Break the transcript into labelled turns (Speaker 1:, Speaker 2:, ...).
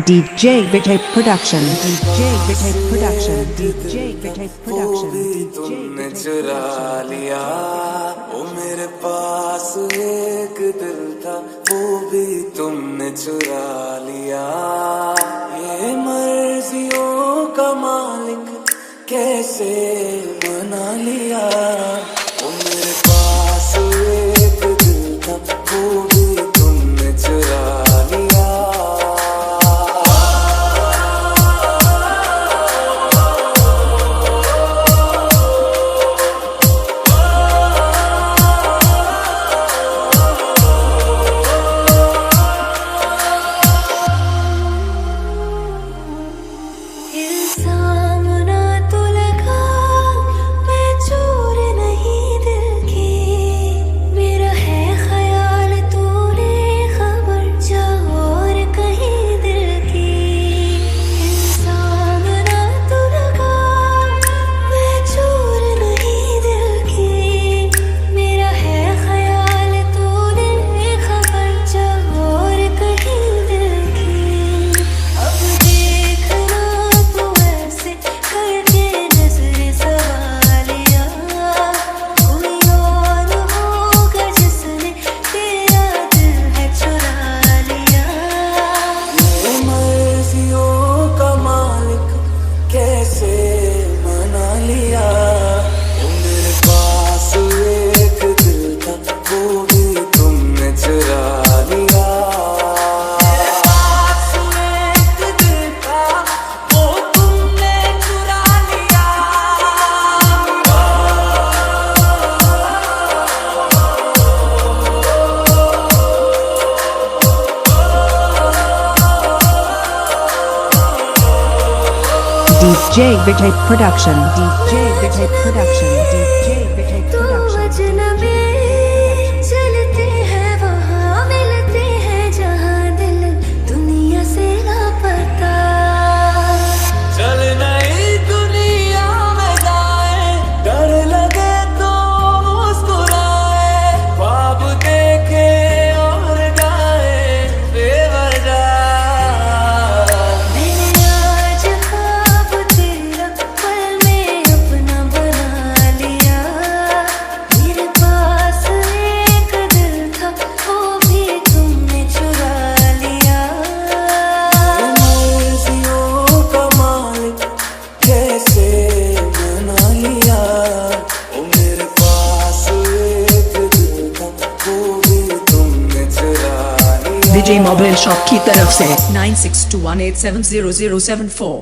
Speaker 1: DJ Vijay Production, DJ Vijay Production, DJ Vijay Production,
Speaker 2: तुमने चुरा लिया। वो मेरे पास एक दिल था, वो भी तुमने चुरा लिया। ये मर्जियों का मालिक कैसे बना लिया। वो मेरे पास एक दिल था, वो भी तुमने चुरा लिया।
Speaker 1: DJ Vijay Production, DJ Vijay Production, DJ Vijay Production.
Speaker 3: चलते हैं वहाँ मिलते हैं जहाँ दिल दुनिया से लापता।
Speaker 2: चल नई दुनिया में जाए, डर लगे तो मुस्कुराए, ख्वाब देखे और गाए बेवजह।
Speaker 3: मैंने आज ख्वाब तेरा पल में अपना बना लिया। मेरे पास एक दिल था, वो भी तुमने चुरा लिया।
Speaker 2: मर्जियों का मालिक कैसे बना लिया। वो मेरे पास एक दिल था, वो भी तुमने चुरा लिया।
Speaker 4: विजय मोबाइल शॉप की तरफ से 9621870074।